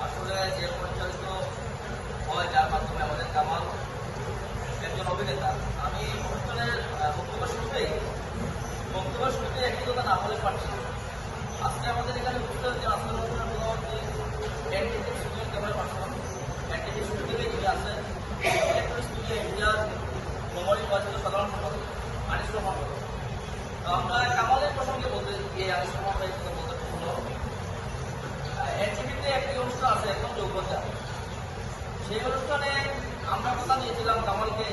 আসলে যে পরিচালিত হয় যার মাধ্যমে আমাদের কামাল একজন অভিনেতা। আমি অনুষ্ঠানের বক্তব্য শুরুতেই একটি কথা না বলে পারছি। আজকে আমাদের এখানে বুঝতে হচ্ছে আজকের অনুষ্ঠানের পরবর্তী NTV studio camera person NTV studio যিনি আছেন স্টুডিও ইন্ডিয়ার মেমোরি বাজিত সাধারণ সম্পাদক আনিস রহমান। আমরা কামালের প্রসঙ্গে বলতে গিয়ে আনিস রহমান ভাই বলতে হলো এনটিভিতে একটি অনুষ্ঠান আছে একদম যোগ্যতা। সেই অনুষ্ঠানে আমরা কথা দিয়েছিলাম কামালকে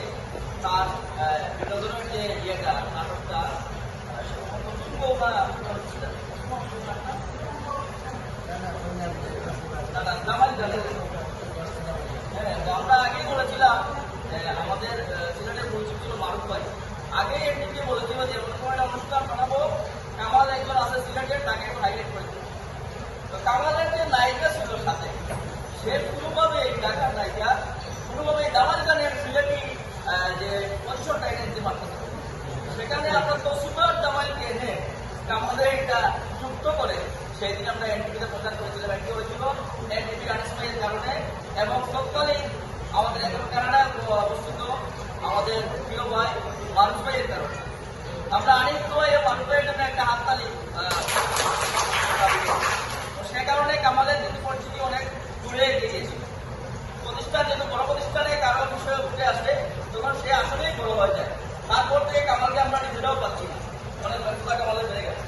তার বিনোদনের যে ইয়েটা নাটকটা আমরা আগেই বলেছিলাম আমাদের সিলেটের পরিচিত ছিল মারুফ ভাই। আগে এমনিকে বলেছিল যে একটা অনুষ্ঠান বানাবো, কামাল একজন আছে সিলেটের, তাকে একটু হাইলাইট করেছিল। তো কামালের যে নায়িকা ছিল সাথে, সে কোনোভাবে ঢাকার নায়িকা কোনোভাবে দামাল গানের সিলেটি যে পজিশনটা এনে দিতে পারতেছে। সেখানে আমরা তো সুপার জামাইকে এনে আমাদের এটা যুক্ত করে সেই দিন আমরা এনটিভিতে প্রচার করেছিলাম। এটি হয়েছিল এনটিভি আনিসমাইয়ের কারণে এবং তৎকালীন আমাদের এখন কানাডায় অবস্থিত আমাদের প্রিয় ভাই মারুফ ভাইয়ের কারণে। আমরা আনিস ভাই এবং মারুফ ভাইয়ের জন্য একটা হাততালি। সে কারণে কামালের কিন্তু পরিস্থিতি অনেক দূরে এগিয়ে গিয়েছিল। প্রতিষ্ঠান যেহেতু বড় প্রতিষ্ঠানে কারো বিষয়ে উঠে আসে তখন সে আসলেই বড় হয়ে যায়। তারপর থেকে কামালকে আমরা নিজেরাও পাচ্ছি না, অনেক ব্যর্থতা কামালের বেড়ে গেছে।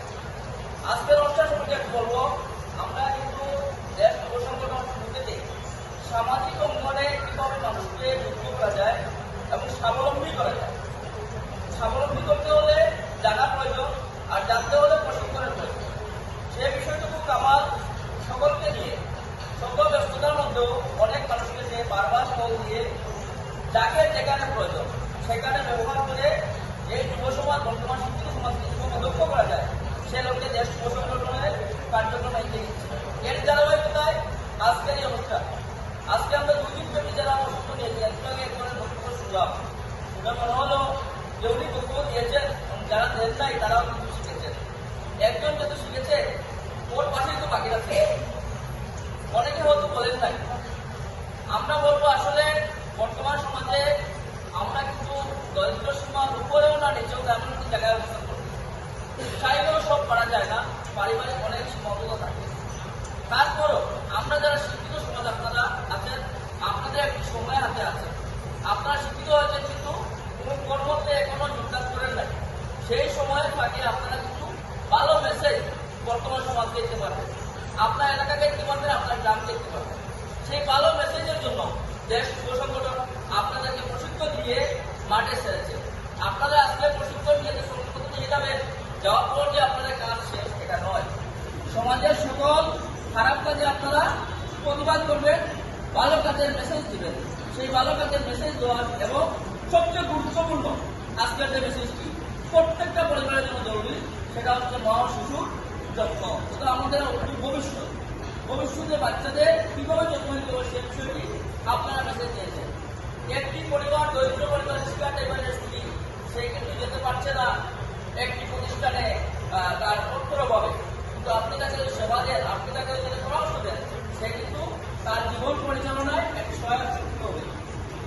আজকের অনুষ্ঠান সম্পর্কে একটু বলবো। আমরা কিন্তু দেশ যুব সংগঠন শুরুতে সামাজিক অঙ্গনে কিভাবে মানুষকে যুক্ত করা যায় এবং স্বাবলম্বী করা যায়। স্বাবলম্বী করতে হলে জানা প্রয়োজন, আর জানতে হলে প্রশিক্ষণের প্রয়োজন। সে বিষয়টুকু কামাল সকলকে নিয়ে সকল ব্যস্ততার মধ্যেও অনেক মানুষকে নিয়ে বারবার কল দিয়ে যাকে যেখানে প্রয়োজন সেখানে ব্যবহার করে এই যুব সমাজ বর্তমান শিক্ষিত সমাজকে কিভাবে দক্ষ করা যায় সে লক্ষ্যে দেশ যুব সংগঠনের কার্যক্রম এগিয়ে দিচ্ছে। এর ধারাবাহিকতায় আজকের এই অনুষ্ঠান। আজকে আমরা দুই দিন ব্যাপী যারা বক্তব্য নিয়েছি, একসঙ্গে একজনের বক্তব্য শুনলাম, শুনে মনে হলো যে উনি বক্তব্য দিয়েছেন, যারা দেন নাই তারাও কিন্তু শিখেছেন। একজন যেহেতু শিখেছে ওর পাশেই তো বাকি আছে। অনেকে হয়তো বলেন নাই। আমরা বলবো আসলে বর্তমান সমাজে আমরা কিন্তু দরিদ্র সীমার উপরেও না নিচেও তেমন একটি জায়গায় অবস্থান করি। চাইলেও সব করা যায় না, পারিবারিক অনেক সীমাবদ্ধতা থাকে। তারপরও আমরা যারা শিক্ষিত সমাজ আপনারা আছেন, আপনাদের একটি সময় হাতে আছে। আপনারা শিক্ষিত হয়েছেন কিন্তু কোনো কর্মতে এখনো যোগদান করেন নাই। সেই সময়ের ফাঁকে আপনারা কিন্তু ভালো মেসেজ বর্তমান সমাজকে দিতে পারবেন, আপনার এলাকাকে দেখতে পারবেন, আপনার গ্রামকে দেখতে পারবেন। সেই ভালো মেসেজের জন্য দেশ যুব সংগঠন আপনাদেরকে প্রশিক্ষণ দিয়ে মাঠে ছেড়েছে। আপনারা আজকে প্রশিক্ষণ নিয়ে যে সংগঠন নিয়ে যাবেন, যাওয়ার পর যে আপনাদের কাজ শেষ এটা নয়। সমাজের সকল খারাপ কাজে আপনারা প্রতিবাদ করবেন, ভালো কাজের মেসেজ দিবেন। সেই ভালো কাজের মেসেজ দেওয়ার এবং সবচেয়ে গুরুত্বপূর্ণ আজকের যে মেসেজটি প্রত্যেকটা পরিবারের জন্য জরুরি, সেটা হচ্ছে মা ও শিশুর যত্ন। সেটা আমাদের ভবিষ্যতে বাচ্চাদের কিভাবে যত্ন নিতে হবে সে বিষয়টি আপনারা মেসেজ দিয়েছেন। একটি পরিবার দরিদ্র পরিবার শিক্ষা টাইপের স্ত্রী, সে কিন্তু যেতে পারছে না একটি প্রতিষ্ঠানে তার অর্থের অভাবে, কিন্তু আপনি তাকে যদি সেবা দেন, আপনি তাকে যদি পরামর্শ দেন, সে কিন্তু তার জীবন পরিচালনায় একটি সহায়ক শক্তি হবে।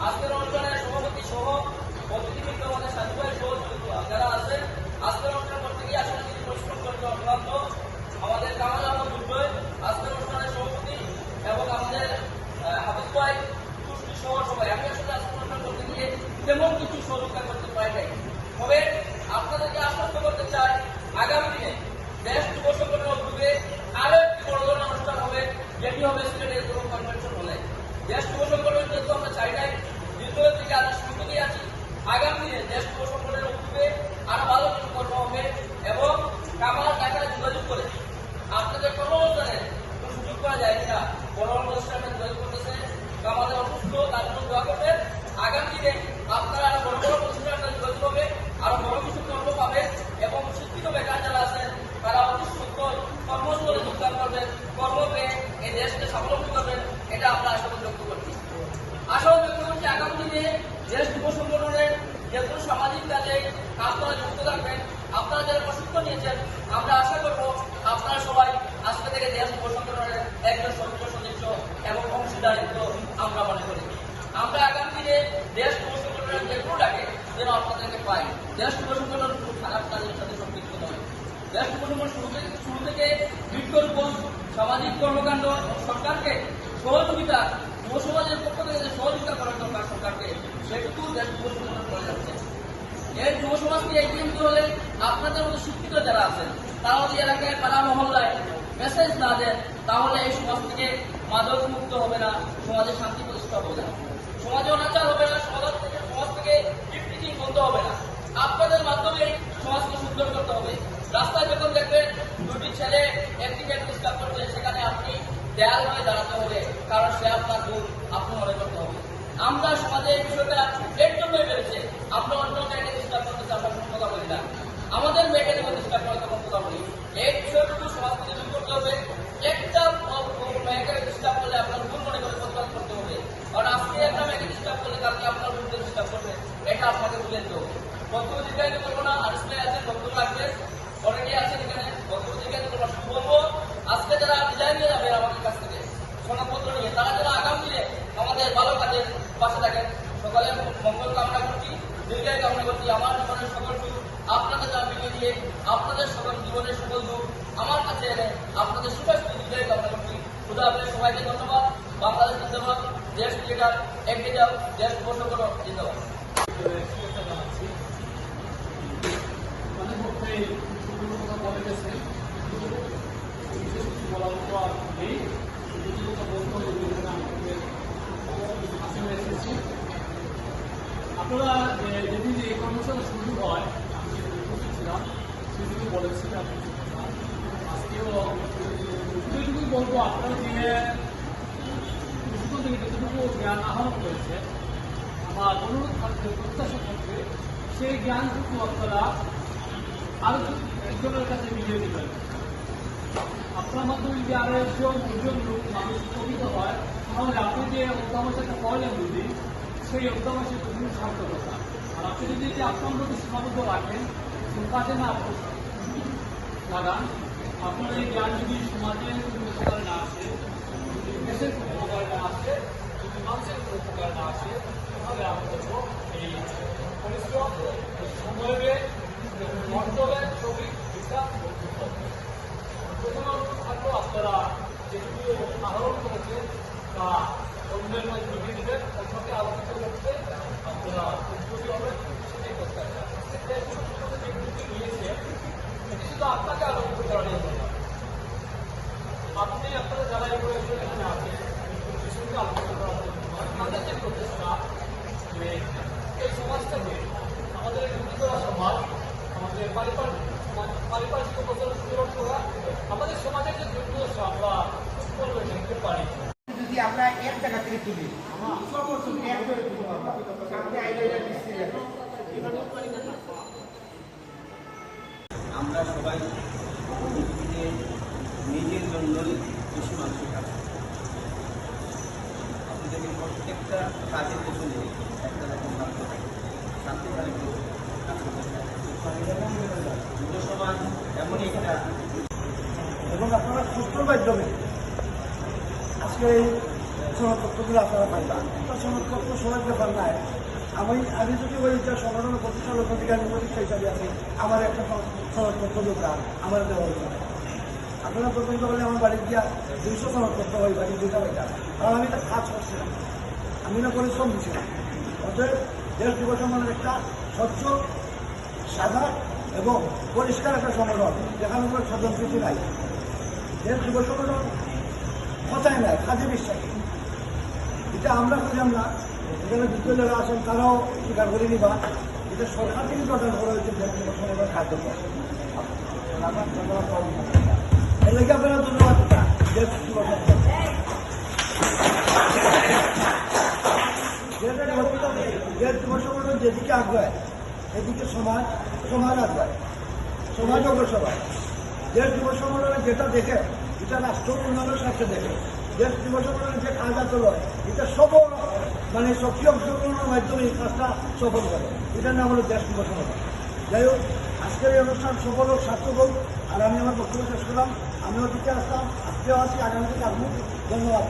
আজকের অনুষ্ঠানের সভাপতি সহ অতিথিবৃন্দ আমাদের সাথী ভাই সহ যারা আছেন, আজকের অনুষ্ঠান করতে গিয়ে আসলে তিনি পরিশ্রম করতে অক্লান্ত আমাদের কামাল আহমদ দুর্জয়, আজকের অনুষ্ঠানের সভাপতি এবং আমাদের হাফিজ ভাই তুষ্টি সহ সবাই। আমি আসলে আজকের অনুষ্ঠান করতে গিয়ে তেমন কিছু সহযোগিতা করতে পারি নাই। তবে আপনাদেরকে আশ্বস্ত করতে চাই, আগামী দিনে দেশ যুব সংগঠনের উদ্যোগে আরো একটি বড় ধরনের অনুষ্ঠান হবে, যেটি হবে সিলেটের কোনো কনভেনশন হলে। দেশ যুব সংগঠন যেহেতু আমরা চাই নাই, দ্বিতীয় থেকে আজ শুরু নিয়ে আছি আপনারা যারা প্রশিক্ষণ নিয়েছেন, আমরা আশা করবো আপনারা সবাই আজকে থেকে দেশ যুব সংগঠনের একজন সক্রিয় সদস্য এবং অংশীদারিত্ব আমরা মনে করি। আমরা আগামী দিনে দেশ যুব সংগঠনের যে কোনো ডাকে যেন আপনাদেরকে পাই। দেশ যুব সংগঠন খুব খারাপ কাজের সাথে সম্পৃক্ত নয়। দেশ যুব সংগঠন শুরু থেকে বৃক্ষরোপণ, সামাজিক কর্মকাণ্ড, সরকারকে সহযোগিতা, যুব সমাজের পক্ষ থেকে যে সহযোগিতা করার দরকার সরকারকে, সেটুকু দেশ যুব সংগঠন করে যাচ্ছে। এই যুব সমাজকে এগিয়ে নিতে হলে আপনাদের মতো শিক্ষিত যারা আছেন তারা যদি এলাকায় পাড়া মহল্লায় মেসেজ না দেন, তাহলে এই সমাজ থেকে মাদক মুক্ত হবে না, সমাজে শান্তি প্রতিষ্ঠা হবে না, সমাজে অনাচার হবে না, সমাজ থেকে টিপটিচিং বন্ধ হবে না। আপনাদের মাধ্যমে সমাজকে সুন্দর করতে হবে। রাস্তায় যখন দেখবেন দুটি ছেলে একটি ডিস্টার্ব করছে, সেখানে আপনি দেয়াল হয়ে দাঁড়াতে হবে, কারণ সে আপনার ভুল আপনি মনে করতে হবে। আমরা সমাজে এই বিষয়টা এর জন্যই বেড়েছে, আমরা অন্য মেয়েকে ডিস্টার্ব করতেছি, আমরা কোনো কথা বলি না। আমাদের মেয়েকে যখন ডিস্টার্ব করে তখন কথা বলি। এই বিষয়টুকু সমাজ থেকে দূর করতে হবে। একটা মেয়েকে ডিস্টার্ব করলে আপনার ভুল মনে করে প্রতিবাদ করতে হবে, কারণ আজকে একটা মেয়েকে ডিস্টার্ব করলে কালকে আপনার ভুলকে ডিস্টার্ব করবে, এটা আপনাকে ভুলে দিতে হবে। বক্তব্য দীর্ঘায়িত করবো না, আর আছে বক্তব্য লাগবে, অনেকেই আছেন এখানে, বক্তব্য দীর্ঘায়িত করবো না। বলবো আজকে যারা বিদায় নিয়ে যাবে আমাদের কাছ থেকে সনদপত্র নিয়ে, তারা যারা আগামী দিনে আমাদের ভালো কাজের পাশে থাকেন, সকালে মঙ্গল কামনা করছি, দীর্ঘায় কামনা করছি। আমার জীবনের সকল সুখ আপনাদের যা বিলিয়ে দিয়ে আপনাদের সকল জীবনের সকল দুঃখ আমার কাছে এনে আপনাদের সুস্বাস্থ্য দীর্ঘায় কামনা করছি। খুদা আপনাদের সবাইকে ধন্যবাদ। বাংলাদেশ জিন্দাবাদ, দেশ ক্রিকেটার এগিয়ে যাও, দেশ যুব সংগঠন জিন্দাবাদ। আপনারা যেদিন এই কর্মশালা শুরু হয়, আমি উপস্থিত ছিলাম, সেদিকে বলেছিলাম। আজকেও যতটুকুই বলবো, আপনারা যে প্রশিক্ষণ থেকে যতটুকু জ্ঞান আহরণ করেছে, আমার অনুরোধ থাকবে, প্রত্যাশা থাকবে, সেই জ্ঞানটুকু আপনারা আরো একজনের কাছে মিলিয়ে দেবেন। আপনার মাধ্যমে যদি আরো একজন লোক মানুষ উপকৃত হয়, তাহলে আপনি যে অধ্যাবসায়টা পড়লেন যদি, সেই অধ্যাবসায় প্রচুর সার্থকতা। আর আপনি যদি যে আপনার মধ্যে সীমাবদ্ধ রাখেন, কাজে না লাগান, আপনার এই জ্ঞান যদি সমাজের কোনো উপকারে না আসে, যদি দেশের কোনো উপকারে না আসে, যদি মানুষের কোনো উপকারে না আসে, তাহলে আপনাদের এই পরিশ্রম, সময়ের অঞ্চলের ছবি এটা প্রথম থাকলো আপনারা যেগুলো আহরণ করেছেন বা অন্যের মধ্যে বুঝিয়ে দেবেন, অন্যকে আলোচিত করতে আপনারা উদ্যোগী হবেন, সেটাই করতে হবে। যেগুলোকে নিয়েছে শুধু আপনাকে আলোচিত করা নিয়ে হবে, আপনি আপনারা যারা এগুলো এখানে আছেন বিষয়কে আলোচিত করার জন্য আমাদের যে প্রচেষ্টা, যে এই সমাজটাকে আমাদের উন্নতি করা সমাজ, আমাদের পারিপার্শ্বিক অবস্থার সুযোগ করা, আমাদের সমাজের যে দুর্দশা আমরা সুফল দেখতে পারি। যদি আমরা এক জায়গা থেকে তুলি, আমরা সবাই পৃথিবীতে নিজের জন্যই বেশি মানুষের কাজ করি। আপনাদেরকে প্রত্যেকটা কাজের পেছনে একটা রকম শান্তি থাকে, শান্তি থাকে কাজ করতে থাকে। যুব সমাজ এমনই একটা, এবং আপনারা সূত্র মাধ্যমে আজকে এই সনদপত্রগুলো আপনারা পাইবেন। সনদপত্র সবাইকে পান নাই। আমি যদি ওইটা সংগঠনের প্রতিষ্ঠা অধিকারী প্রতিষ্ঠা হিসাবে আছি, আমার একটা সনদপত্র দোকান আমার দেওয়া হইতে হবে। আপনারা পর্যন্ত বলে আমার বাড়ির গিয়া 200 সনদপত্র হয়, বাড়ির 2টা বাড়িটা, কারণ আমি এটা কাজ করছিলাম, আমি না পরিশ্রম দিচ্ছিলাম। অতএব দেশ যুব সংগঠনের একটা স্বচ্ছ, সাদা এবং পরিষ্কার একটা সংগঠন, যেখানে কোনো স্বজনপ্রীতি নাই। দেশ যুব সংগঠন কথাই নাই, কাজে বিশ্বাসী। এটা আমরা করলাম না, এখানে বিদ্যালয়রা আছেন তারাও স্বীকার করে নিবা। এটা সরকার থেকে গঠন করা হয়েছে দেশ যুব সংগঠন কার্যক্রম। এর লেগে আপনারা ধন্যবাদ দেশ যুব সংগঠন। দেশ যুব সংগঠন যেদিকে আগ্রহ, এদিকে সমাজ আগ্রহ, সমাজ অগ্রসর হয়। দেশ যুব সংগঠনে যেটা দেখে, এটা রাষ্ট্র উন্নয়নের স্বার্থে দেখে। দেশ যুব সংগঠনের যে কাজ আসল, এটা সফল, মানে সক্রিয় অংশগ্রহণের মাধ্যমে এই কাজটা সফল করে। এটার নাম হলো দেশ যুব সংগঠন। যাই হোক, আজকের এই অনুষ্ঠান সফল হোক, সার্থক হোক। আর আমি আমার বক্তব্য শেষ করলাম। আমিও টিকে আসলাম, আজকেও আছি, আগামী থেকে আসবো। ধন্যবাদ।